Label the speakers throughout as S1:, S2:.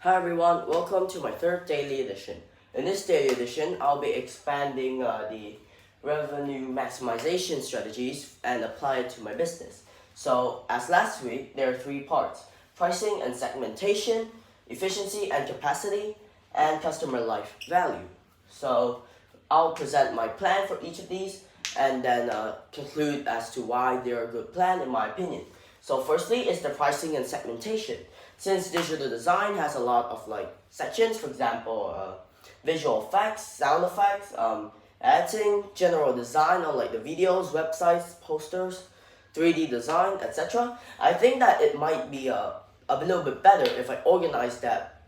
S1: Hi everyone, welcome to my third daily edition. In this daily edition, I'll be expanding the revenue maximization strategies and apply it to my business. So as last week, there are three parts: pricing and segmentation, efficiency and capacity, and customer life value. So I'll present my plan for each of these and then conclude as to why they're a good plan in my opinion. So firstly is the pricing and segmentation. Since digital design has a lot of sections, for example, visual effects, sound effects, editing, general design on the videos, websites, posters, 3D design, etc. I think that it might be a little bit better if I organize that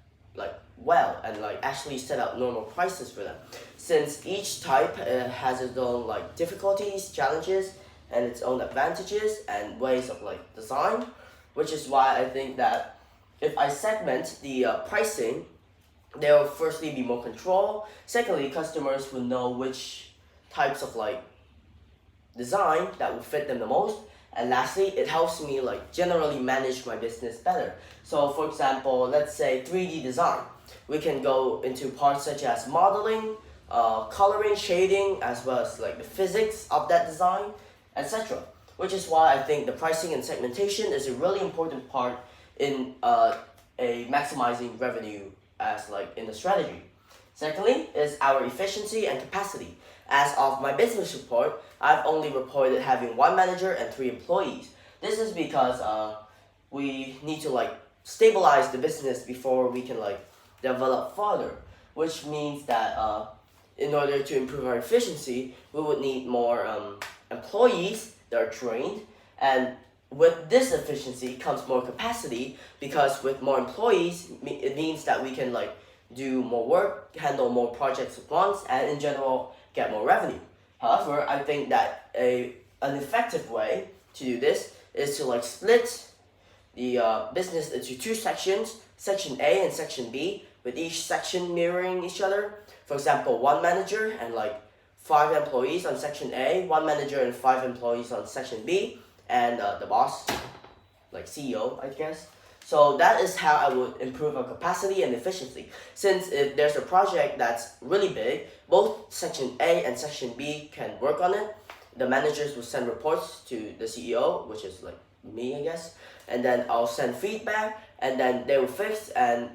S1: well and actually set out normal prices for them, since each type has its own difficulties, challenges, and its own advantages and ways of design, which is why I think that if I segment the pricing, there will firstly be more control. Secondly, customers will know which types of design that will fit them the most. And lastly, it helps me generally manage my business better. So for example, let's say 3D design. We can go into parts such as modeling, coloring, shading, as well as the physics of that design, etc. Which is why I think the pricing and segmentation is a really important part in a maximizing revenue as in the strategy. Secondly is our efficiency and capacity. As of my business report, I've only reported having one manager and 3 employees. This is because we need to stabilize the business before we can develop further, which means that in order to improve our efficiency, we would need more employees that are trained, and with this efficiency comes more capacity, because with more employees, it means that we can do more work, handle more projects at once, and in general get more revenue. However, I think that an effective way to do this is to split the business into 2 sections, section A and section B, with each section mirroring each other. For example, 1 manager and 5 employees on section A, 1 manager and 5 employees on section B, and the boss, CEO, I guess. So that is how I would improve our capacity and efficiency. Since if there's a project that's really big, both section A and section B can work on it. The managers will send reports to the CEO, which is me, I guess, and then I'll send feedback, and then they will fix, and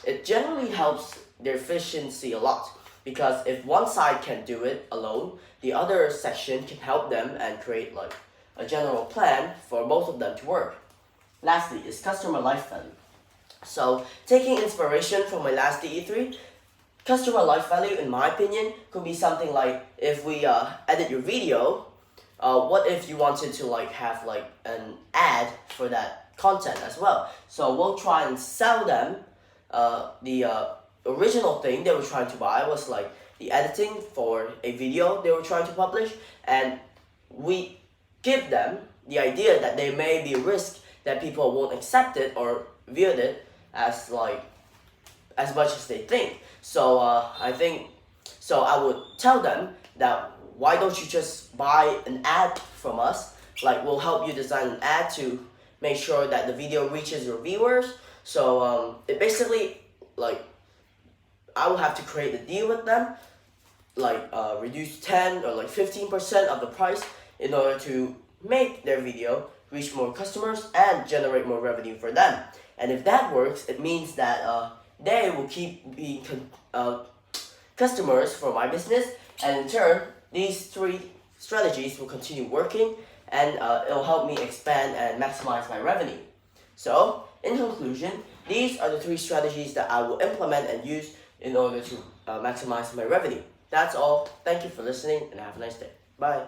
S1: it generally helps their efficiency a lot, because if one side can do it alone, the other section can help them and create a general plan for both of them to work. Lastly is customer life value. So taking inspiration from my last DE3, customer life value in my opinion could be something like, if we edit your video, what if you wanted to have an ad for that content as well. So we'll try and sell them the original thing they were trying to buy was the editing for a video they were trying to publish, and we give them the idea that there may be a risk that people won't accept it or view it as much as they think. So I would tell them that, why don't you just buy an ad from us? We'll help you design an ad to make sure that the video reaches your viewers. So it basically I will have to create a deal with them, reduce 10 or 15% of the price in order to make their video reach more customers and generate more revenue for them. And if that works, it means that they will keep being customers for my business, and in turn, these 3 strategies will continue working, and it'll help me expand and maximize my revenue. So, in conclusion, these are the 3 strategies that I will implement and use in order to maximize my revenue. That's all. Thank you for listening, and have a nice day. Bye.